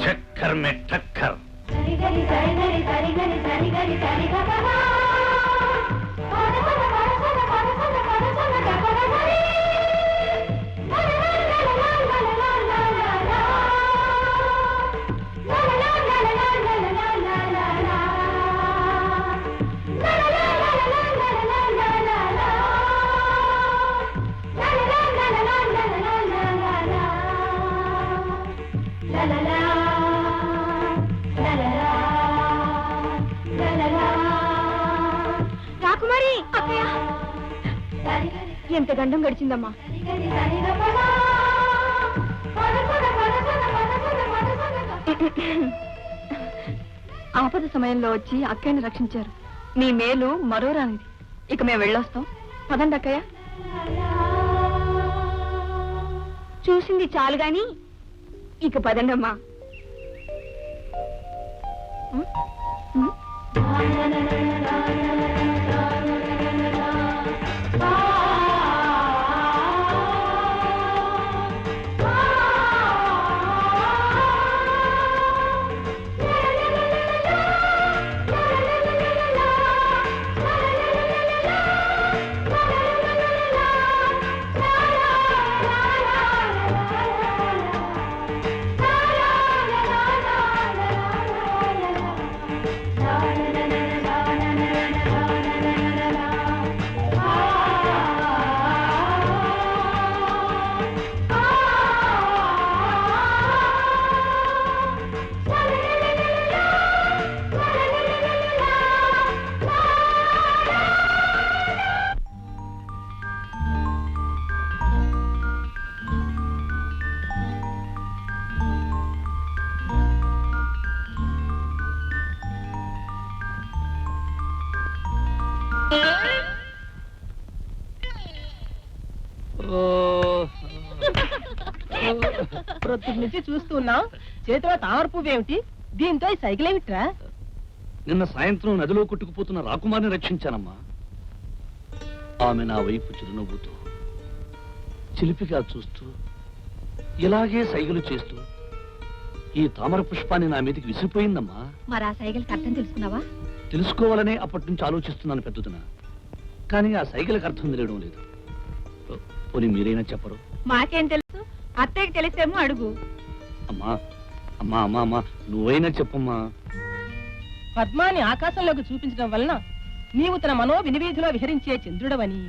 चक्कर में टक्कर। ఎంత గండం గడిచిందమ్మా. ఆపద సమయంలో వచ్చి అక్కయ్యని రక్షించారు. మీ మేలు మరోరానిది. ఇక మేము వెళ్ళొస్తాం. పదండి అక్కయ్య. చూసింది చాలు గాని ఇక పదండమ్మా. ప్రొద్దుటి నుంచి చూస్తున్నాం. చేతిలో తామర పువ్వు ఏమిటి? దీంతో ఈ సైకిల్ ఏమిట్రా? నిన్న సాయంత్రం నదిలో కొట్టుకుపోతున్న రాకుమారిని రక్షించానమ్మా. ఆమె నా వైపు చిరునవ్వుతూ చిలిపిగా చూస్తూ ఇలాగే సైగలు చేస్తూ ఈ తామర పుష్పాన్ని నా మీదకి విసిరిపోయిందమ్మా. మరి ఆ సైకిల్కి అర్థం తెలుసుకున్నావా? తెలుసుకోవాలనే అప్పటి నుంచి ఆలోచిస్తున్నాను పెద్దదిన. కానీ ఆ సైకిల్కి అర్థం తెలియడం లేదు. పోనీ మీరైనా చెప్పరు? మాకేం తెలుసు? అత్తయ్యకి తెలిసేమో అడుగు. అమ్మా అమ్మా అమ్మా అమ్మా నువ్వైనా చెప్పమ్మా. పద్మాని ఆకాశంలోకి చూపించడం వలన నీవు తన మనో వినివీధిలో విహరించే చంద్రుడవని,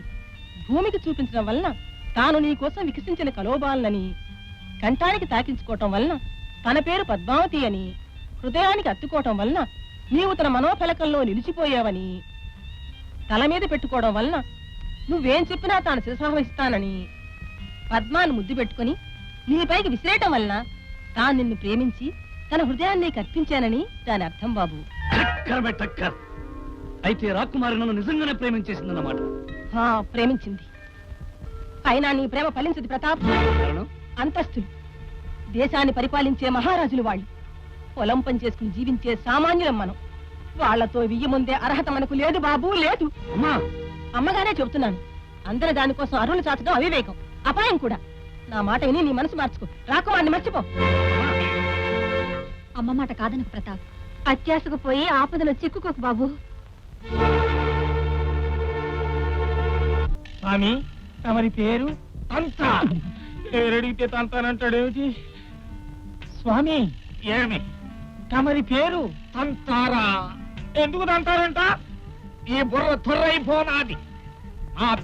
భూమికి చూపించడం వలన తాను నీ కోసం వికసించిన కలోబాలనని, కంఠానికి తాకించుకోవటం వలన తన పేరు పద్మావతి అని, హృదయానికి అత్తుకోవటం వలన నీవు తన మనోఫలకంలో నిలిచిపోయావని, తల మీద పెట్టుకోవడం వలన నువ్వేం చెప్పినా తాను శిరసావహిస్తానని, పద్మాను ముద్దు పెట్టుకుని నీపైకి విసిరేయటం వలన తాను నిన్ను ప్రేమించి తన హృదయాన్ని కర్పించానని దాని అర్థం బాబు. అయితే రాకుమారి నన్ను నిజంగానే ప్రేమించేసిందన్నమాట. ప్రేమించింది. అయినా నీ ప్రేమ ఫలించదు ప్రతాప్. అంతస్తులు, దేశాన్ని పరిపాలించే మహారాజులు వాళ్ళు. పొలం పని చేసుకుని జీవించే సామాన్యులం మనం. వాళ్లతో వియ్య ముందే అర్హత మనకు లేదు బాబు, లేదు. అమ్మగానే చెబుతున్నాను. అందరూ దానికోసం అరువులు చాచడం అవివేకం, అపాయం కూడా. నా మాట విని నీ మనసు మార్చుకో. రాకుమారిని మర్చిపో. అమ్మ మాట కాదనకు ప్రతాప్. అత్యాశకు పోయి ఆపదలో చిక్కుకోకు బాబు. స్వామి తమరి పేరు? అంతా. ఎవరడిగితే తంతానంటాడేమిటి స్వామి? ఏమి తమరి పేరు తంతారా. ఎందుకు తంతారంట? ఈ బుర్ర తుర్రైపోనాది. ఆ